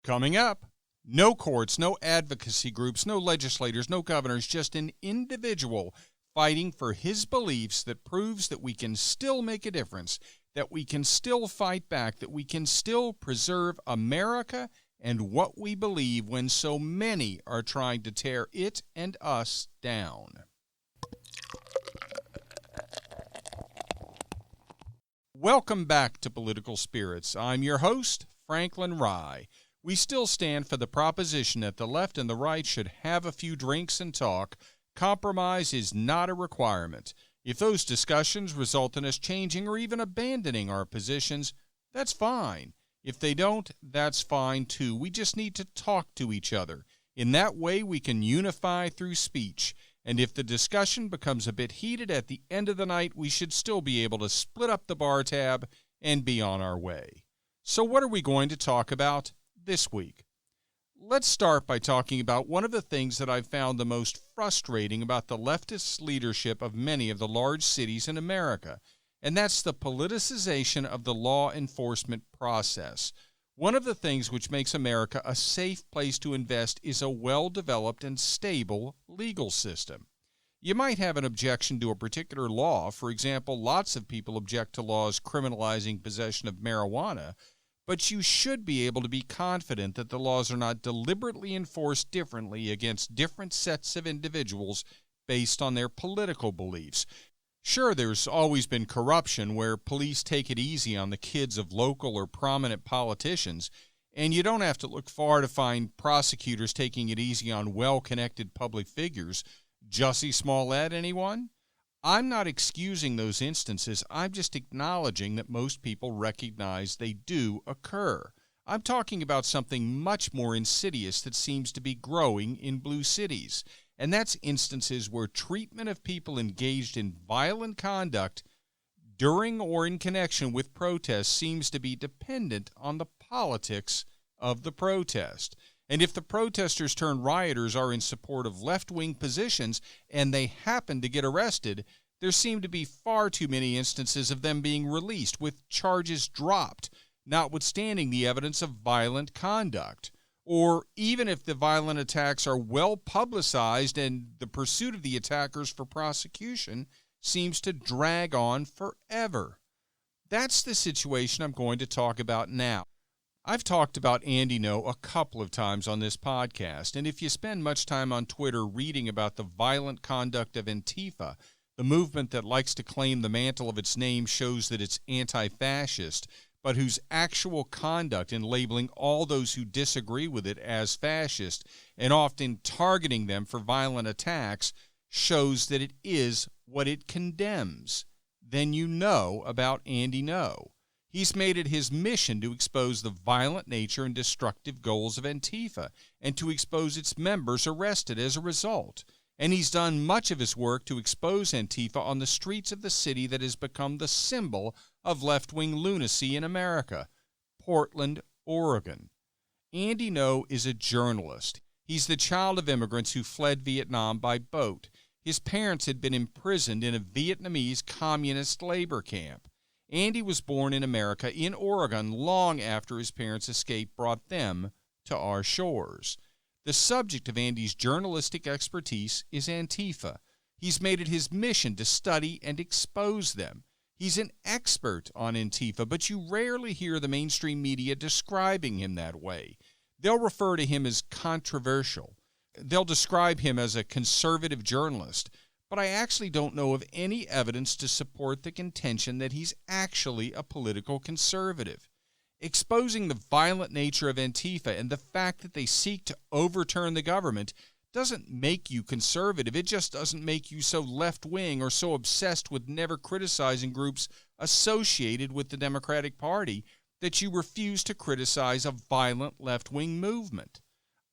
Coming up, no courts, no advocacy groups, no legislators, no governors, just an individual fighting for his beliefs that proves that we can still make a difference, that we can still fight back, that we can still preserve America and what we believe when so many are trying to tear it and us down. Welcome back to Political Spirits. I'm your host, Franklin Rye. We still stand for the proposition that the left and the right should have a few drinks and talk. Compromise is not a requirement. If those discussions result in us changing or even abandoning our positions, that's fine. If they don't, that's fine too. We just need to talk to each other. In that way, we can unify through speech. And if the discussion becomes a bit heated at the end of the night, we should still be able to split up the bar tab and be on our way. So what are we going to talk about this week? Let's start by talking about one of the things that I've found the most frustrating about the leftist leadership of many of the large cities in America, and that's the politicization of the law enforcement process. One of the things which makes America a safe place to invest is a well-developed and stable legal system. You might have an objection to a particular law. For example, lots of people object to laws criminalizing possession of marijuana, but you should be able to be confident that the laws are not deliberately enforced differently against different sets of individuals based on their political beliefs. Sure, there's always been corruption where police take it easy on the kids of local or prominent politicians, and you don't have to look far to find prosecutors taking it easy on well-connected public figures. Jussie Smollett, anyone? I'm not excusing those instances. I'm just acknowledging that most people recognize they do occur. I'm talking about something much more insidious that seems to be growing in blue cities, and that's instances where treatment of people engaged in violent conduct during or in connection with protests seems to be dependent on the politics of the protest. And if the protesters turned rioters are in support of left-wing positions and they happen to get arrested, there seem to be far too many instances of them being released with charges dropped, notwithstanding the evidence of violent conduct. Or even if the violent attacks are well publicized and the pursuit of the attackers for prosecution seems to drag on forever. That's the situation I'm going to talk about now. I've talked about Andy Ngo a couple of times on this podcast, and if you spend much time on Twitter reading about the violent conduct of Antifa, the movement that likes to claim the mantle of its name shows that it's anti-fascist, but whose actual conduct in labeling all those who disagree with it as fascist and often targeting them for violent attacks shows that it is what it condemns, then you know about Andy Ngo. He's made it his mission to expose the violent nature and destructive goals of Antifa and to expose its members arrested as a result. And he's done much of his work to expose Antifa on the streets of the city that has become the symbol of left-wing lunacy in America, Portland, Oregon. Andy Ngo is a journalist. He's the child of immigrants who fled Vietnam by boat. His parents had been imprisoned in a Vietnamese communist labor camp. Andy was born in America, in Oregon, long after his parents' escape brought them to our shores. The subject of Andy's journalistic expertise is Antifa. He's made it his mission to study and expose them. He's an expert on Antifa, but you rarely hear the mainstream media describing him that way. They'll refer to him as controversial. They'll describe him as a conservative journalist, but I actually don't know of any evidence to support the contention that he's actually a political conservative. Exposing the violent nature of Antifa and the fact that they seek to overturn the government doesn't make you conservative. It just doesn't make you so left-wing or so obsessed with never criticizing groups associated with the Democratic Party that you refuse to criticize a violent left-wing movement.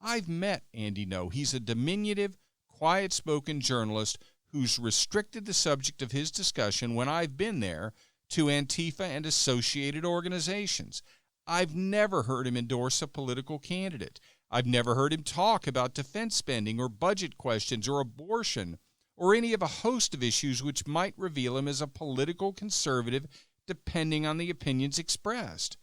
I've met Andy Ngo. He's a diminutive, quiet-spoken journalist who's restricted the subject of his discussion when I've been there to Antifa and associated organizations. I've never heard him endorse a political candidate. I've never heard him talk about defense spending or budget questions or abortion or any of a host of issues which might reveal him as a political conservative depending on the opinions expressed.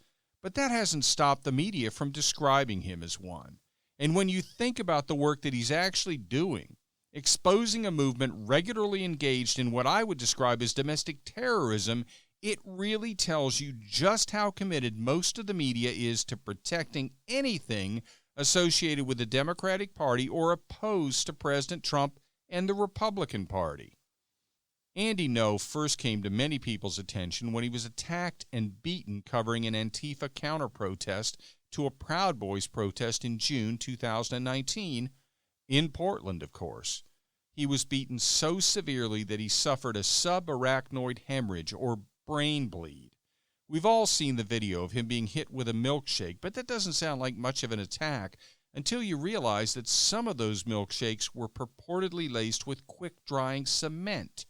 But that hasn't stopped the media from describing him as one. And when you think about the work that he's actually doing, exposing a movement regularly engaged in what I would describe as domestic terrorism, it really tells you just how committed most of the media is to protecting anything associated with the Democratic Party or opposed to President Trump and the Republican Party. Andy Ngo first came to many people's attention when he was attacked and beaten covering an Antifa counter-protest to a Proud Boys protest in June 2019, in Portland, of course. He was beaten so severely that he suffered a subarachnoid hemorrhage or brain bleed. We've all seen the video of him being hit with a milkshake, but that doesn't sound like much of an attack until you realize that some of those milkshakes were purportedly laced with quick-drying cement.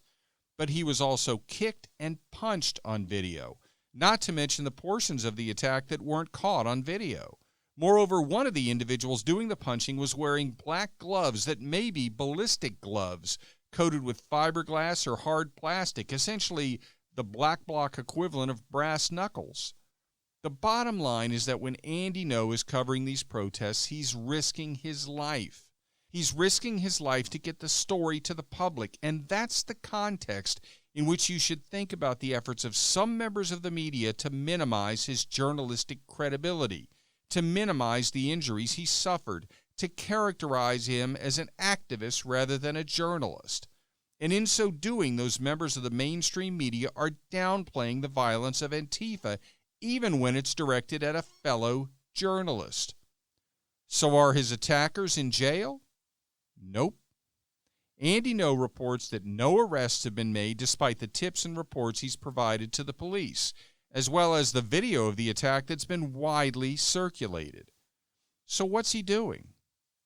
But he was also kicked and punched on video, not to mention the portions of the attack that weren't caught on video. Moreover, one of the individuals doing the punching was wearing black gloves that may be ballistic gloves, coated with fiberglass or hard plastic, essentially the black bloc equivalent of brass knuckles. The bottom line is that when Andy Ngo is covering these protests, he's risking his life. He's risking his life to get the story to the public, and that's the context in which you should think about the efforts of some members of the media to minimize his journalistic credibility, to minimize the injuries he suffered, to characterize him as an activist rather than a journalist. And in so doing, those members of the mainstream media are downplaying the violence of Antifa, even when it's directed at a fellow journalist. So are his attackers in jail? Nope. Andy Ngo reports that no arrests have been made despite the tips and reports he's provided to the police, as well as the video of the attack that's been widely circulated. So what's he doing?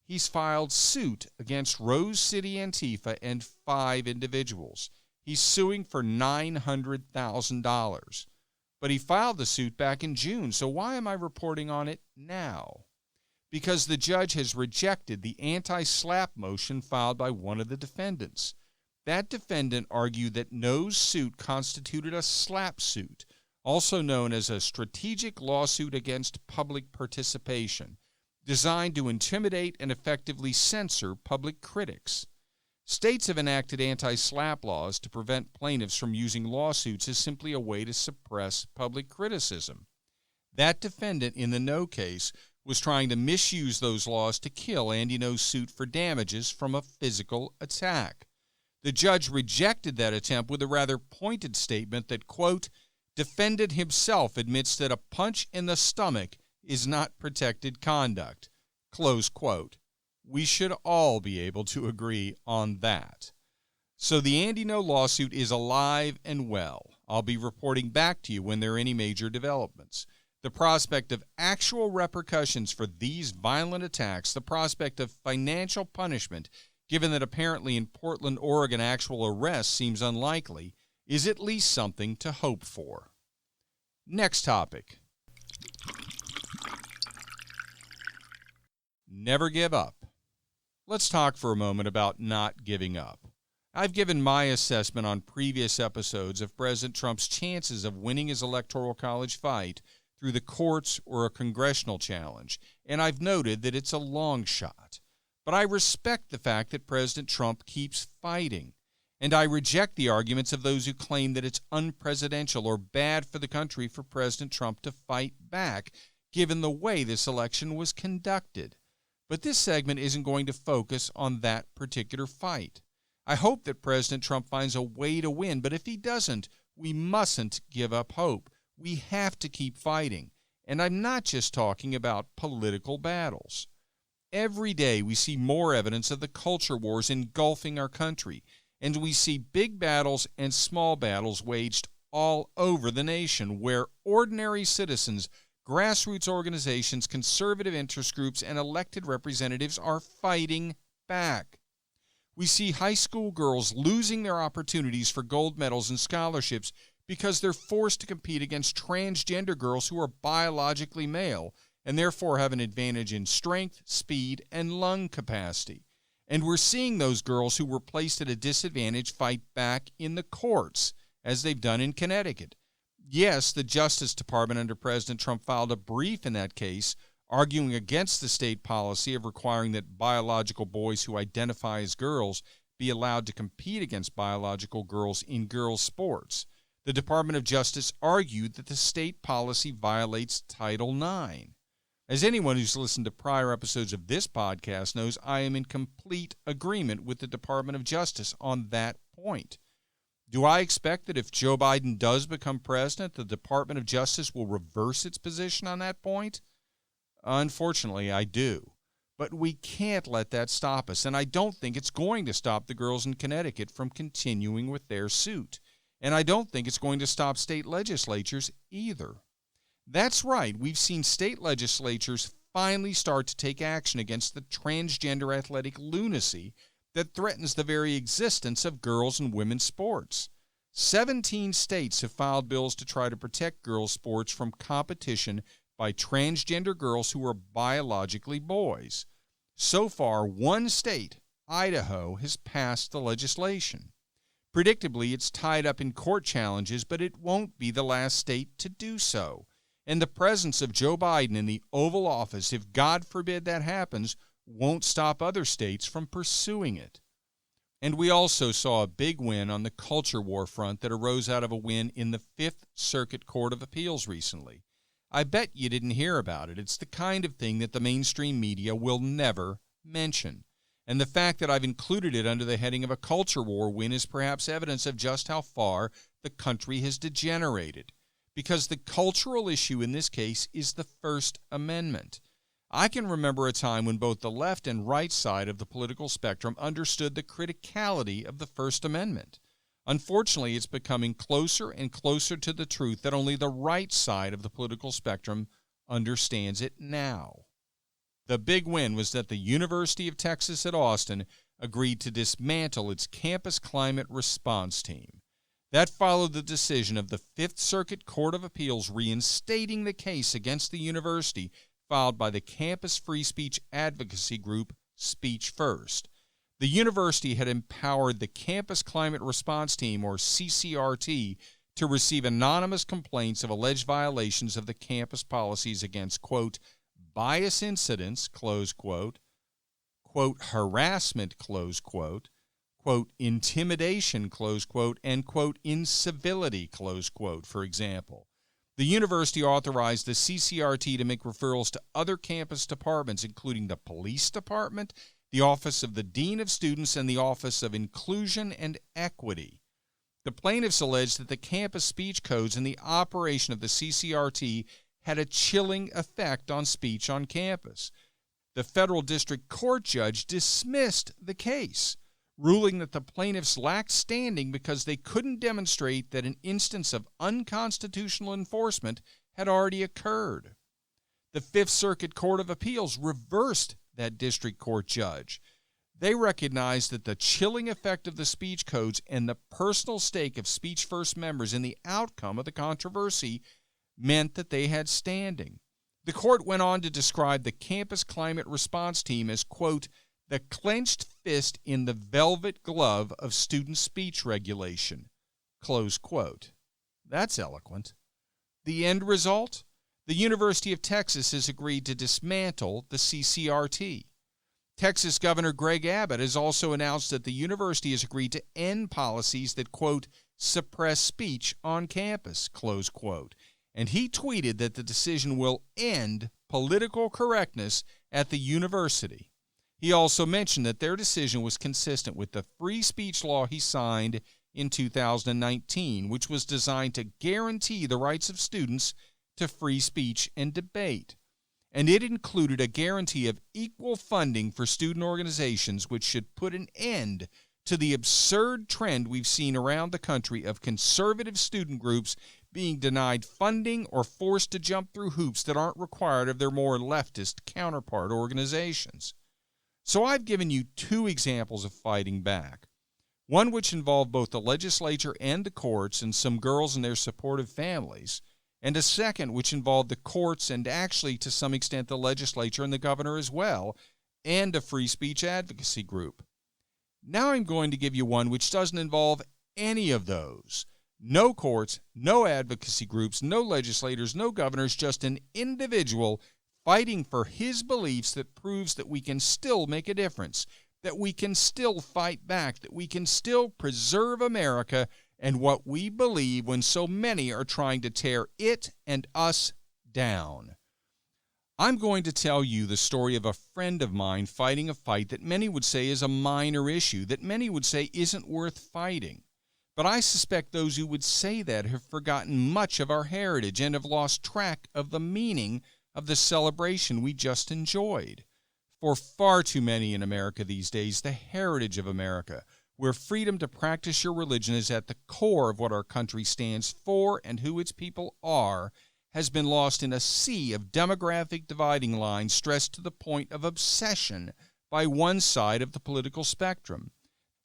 He's filed suit against Rose City Antifa and 5 individuals. He's suing for $900,000. But he filed the suit back in June, so why am I reporting on it now? Because the judge has rejected the anti-SLAPP motion filed by one of the defendants. That defendant argued that Ngo's suit constituted a SLAPP suit, also known as a strategic lawsuit against public participation, designed to intimidate and effectively censor public critics. States have enacted anti-SLAPP laws to prevent plaintiffs from using lawsuits as simply a way to suppress public criticism. That defendant in the Ngo case was trying to misuse those laws to kill Andy Ngo's suit for damages from a physical attack. The judge rejected that attempt with a rather pointed statement that, quote, defendant himself admits that a punch in the stomach is not protected conduct, close quote. We should all be able to agree on that. So the Andy Ngo lawsuit is alive and well. I'll be reporting back to you when there are any major developments. The prospect of actual repercussions for these violent attacks, the prospect of financial punishment, given that apparently in Portland, Oregon, actual arrest seems unlikely, is at least something to hope for. Next topic. Never give up. Let's talk for a moment about not giving up. I've given my assessment on previous episodes of President Trump's chances of winning his electoral college fight through the courts or a congressional challenge, and I've noted that it's a long shot. But I respect the fact that President Trump keeps fighting, and I reject the arguments of those who claim that it's unpresidential or bad for the country for President Trump to fight back, given the way this election was conducted. But this segment isn't going to focus on that particular fight. I hope that President Trump finds a way to win, but if he doesn't, we mustn't give up hope. We have to keep fighting. And I'm not just talking about political battles. Every day we see more evidence of the culture wars engulfing our country, and we see big battles and small battles waged all over the nation where ordinary citizens, grassroots organizations, conservative interest groups, and elected representatives are fighting back. We see high school girls losing their opportunities for gold medals and scholarships because they're forced to compete against transgender girls who are biologically male and therefore have an advantage in strength, speed, and lung capacity. And we're seeing those girls who were placed at a disadvantage fight back in the courts, as they've done in Connecticut. Yes, the Justice Department under President Trump filed a brief in that case, arguing against the state policy of requiring that biological boys who identify as girls be allowed to compete against biological girls in girls' sports. The Department of Justice argued that the state policy violates Title IX. As anyone who's listened to prior episodes of this podcast knows, I am in complete agreement with the Department of Justice on that point. Do I expect that if Joe Biden does become president, the Department of Justice will reverse its position on that point? Unfortunately, I do. But we can't let that stop us, and I don't think it's going to stop the girls in Connecticut from continuing with their suit. And I don't think it's going to stop state legislatures either. That's right, we've seen state legislatures finally start to take action against the transgender athletic lunacy that threatens the very existence of girls and women's sports. 17 states have filed bills to try to protect girls' sports from competition by transgender girls who are biologically boys. So far, one state, Idaho, has passed the legislation. Predictably, it's tied up in court challenges, but it won't be the last state to do so. And the presence of Joe Biden in the Oval Office, if God forbid that happens, won't stop other states from pursuing it. And we also saw a big win on the culture war front that arose out of a win in the Fifth Circuit Court of Appeals recently. I bet you didn't hear about it. It's the kind of thing that the mainstream media will never mention. And the fact that I've included it under the heading of a culture war win is perhaps evidence of just how far the country has degenerated. Because the cultural issue in this case is the First Amendment. I can remember a time when both the left and right side of the political spectrum understood the criticality of the First Amendment. Unfortunately, it's becoming closer and closer to the truth that only the right side of the political spectrum understands it now. The big win was that the University of Texas at Austin agreed to dismantle its campus climate response team. That followed the decision of the Fifth Circuit Court of Appeals reinstating the case against the university filed by the campus free speech advocacy group Speech First. The university had empowered the Campus Climate Response Team, or CCRT, to receive anonymous complaints of alleged violations of the campus policies against, quote, bias incidents, close quote, harassment, close quote, intimidation, close quote, and, quote, incivility, close quote, for example. The university authorized the CCRT to make referrals to other campus departments, including the police department, the Office of the Dean of Students, and the Office of Inclusion and Equity. The plaintiffs alleged that the campus speech codes and the operation of the CCRT had a chilling effect on speech on campus. The federal district court judge dismissed the case, ruling that the plaintiffs lacked standing because they couldn't demonstrate that an instance of unconstitutional enforcement had already occurred. The Fifth Circuit Court of Appeals reversed that district court judge. They recognized that the chilling effect of the speech codes and the personal stake of Speech First members in the outcome of the controversy meant that they had standing. The court went on to describe the Campus Climate Response Team as, quote, the clenched fist in the velvet glove of student speech regulation, close quote. That's eloquent. The end result? The University of Texas has agreed to dismantle the CCRT. Texas Governor Greg Abbott has also announced that the university has agreed to end policies that, quote, suppress speech on campus, close quote. And he tweeted that the decision will end political correctness at the university. He also mentioned that their decision was consistent with the free speech law he signed in 2019, which was designed to guarantee the rights of students to free speech and debate. And it included a guarantee of equal funding for student organizations, which should put an end to the absurd trend we've seen around the country of conservative student groups being denied funding or forced to jump through hoops that aren't required of their more leftist counterpart organizations. So I've given you two examples of fighting back, one which involved both the legislature and the courts and some girls and their supportive families, and a second which involved the courts and actually to some extent the legislature and the governor as well, and a free speech advocacy group. Now I'm going to give you one which doesn't involve any of those, No courts, no advocacy groups, no legislators, no governors, just an individual fighting for his beliefs that proves that we can still make a difference, that we can still fight back, that we can still preserve America and what we believe when so many are trying to tear it and us down. I'm going to tell you the story of a friend of mine fighting a fight that many would say is a minor issue, that many would say isn't worth fighting. But I suspect those who would say that have forgotten much of our heritage and have lost track of the meaning of the celebration we just enjoyed. For far too many in America these days, the heritage of America, where freedom to practice your religion is at the core of what our country stands for and who its people are, has been lost in a sea of demographic dividing lines stressed to the point of obsession by one side of the political spectrum.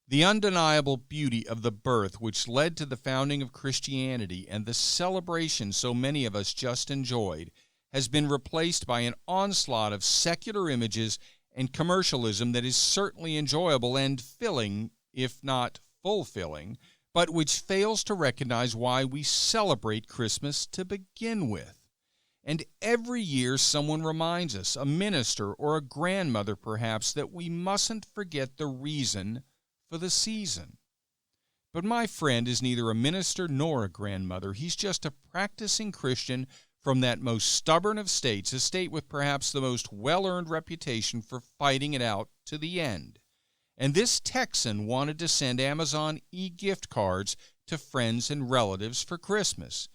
The undeniable beauty of the birth which led to the founding of Christianity and the celebration so many of us just enjoyed has been replaced by an onslaught of secular images and commercialism that is certainly enjoyable and filling, if not fulfilling, but which fails to recognize why we celebrate Christmas to begin with. And every year someone reminds us, a minister or a grandmother perhaps, that we mustn't forget the reason for the season. But my friend is neither a minister nor a grandmother. He's just a practicing Christian from that most stubborn of states, a state with perhaps the most well-earned reputation for fighting it out to the end. And this Texan wanted to send Amazon e-gift cards to friends and relatives for Christmas.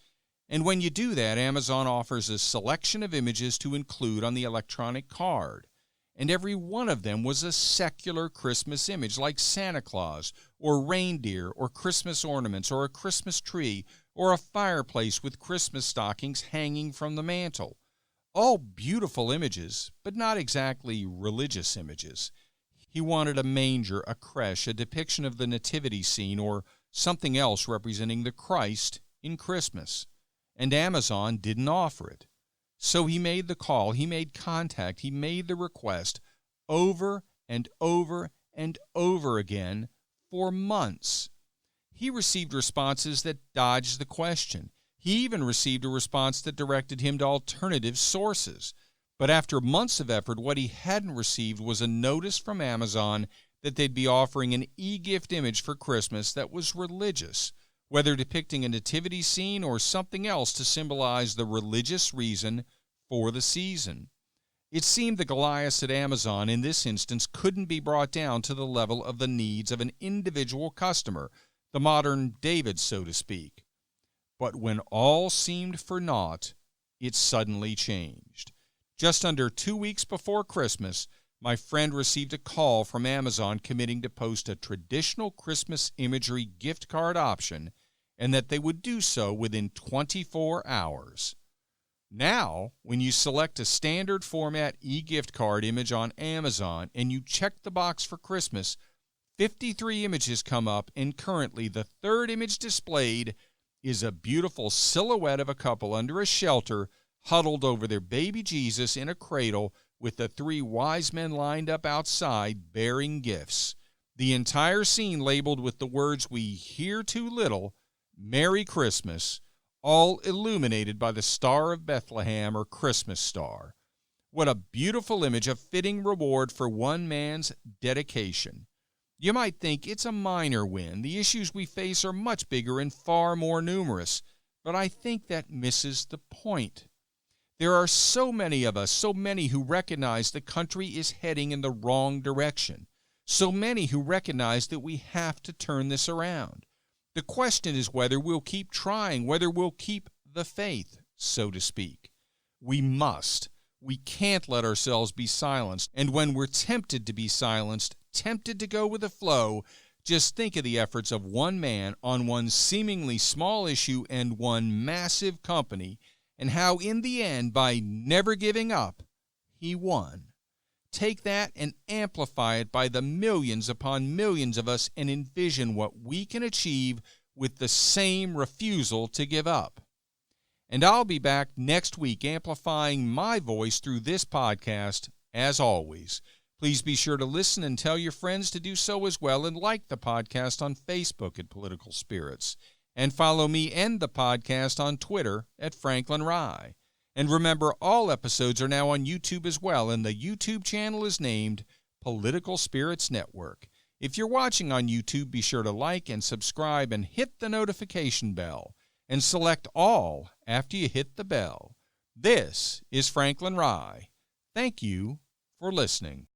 And when you do that, Amazon offers a selection of images to include on the electronic card. And every one of them was a secular Christmas image, like Santa Claus, or reindeer, or Christmas ornaments, or a Christmas tree, or a fireplace with Christmas stockings hanging from the mantel. All beautiful images, but not exactly religious images. He wanted a manger, a creche, a depiction of the nativity scene, or something else representing the Christ in Christmas. And Amazon didn't offer it. So he made the call, he made contact, he made the request over and over and over again for months. He received responses that dodged the question. He even received a response that directed him to alternative sources. But after months of effort, what he hadn't received was a notice from Amazon that they'd be offering an e-gift image for Christmas that was religious, whether depicting a nativity scene or something else to symbolize the religious reason for the season. It seemed the Goliath at Amazon in this instance couldn't be brought down to the level of the needs of an individual customer, the modern David, so to speak. But when all seemed for naught, it suddenly changed. Just under 2 weeks before Christmas, my friend received a call from Amazon committing to post a traditional Christmas imagery gift card option, and that they would do so within 24 hours. Now, when you select a standard format e-gift card image on Amazon and you check the box for Christmas, 53 images come up, and currently the third image displayed is a beautiful silhouette of a couple under a shelter huddled over their baby Jesus in a cradle with the three wise men lined up outside bearing gifts. The entire scene labeled with the words we hear too little, Merry Christmas, all illuminated by the Star of Bethlehem or Christmas star. What a beautiful image, a fitting reward for one man's dedication. You might think it's a minor win. The issues we face are much bigger and far more numerous, but I think that misses the point. There are so many of us, so many who recognize the country is heading in the wrong direction, so many who recognize that we have to turn this around. The question is whether we'll keep trying, whether we'll keep the faith, so to speak. We must. We can't let ourselves be silenced. And when we're tempted to be silenced, tempted to go with the flow, just think of the efforts of one man on one seemingly small issue and one massive company, and how in the end, by never giving up, he won. Take that and amplify it by the millions upon millions of us and envision what we can achieve with the same refusal to give up. And I'll be back next week amplifying my voice through this podcast, as always. Please be sure to listen and tell your friends to do so as well, and like the podcast on Facebook at Political Spirits. And follow me and the podcast on Twitter at Franklin Rye. And remember, all episodes are now on YouTube as well, and the YouTube channel is named Political Spirits Network. If you're watching on YouTube, be sure to like and subscribe and hit the notification bell, and select all after you hit the bell. This is Franklin Rye. Thank you for listening.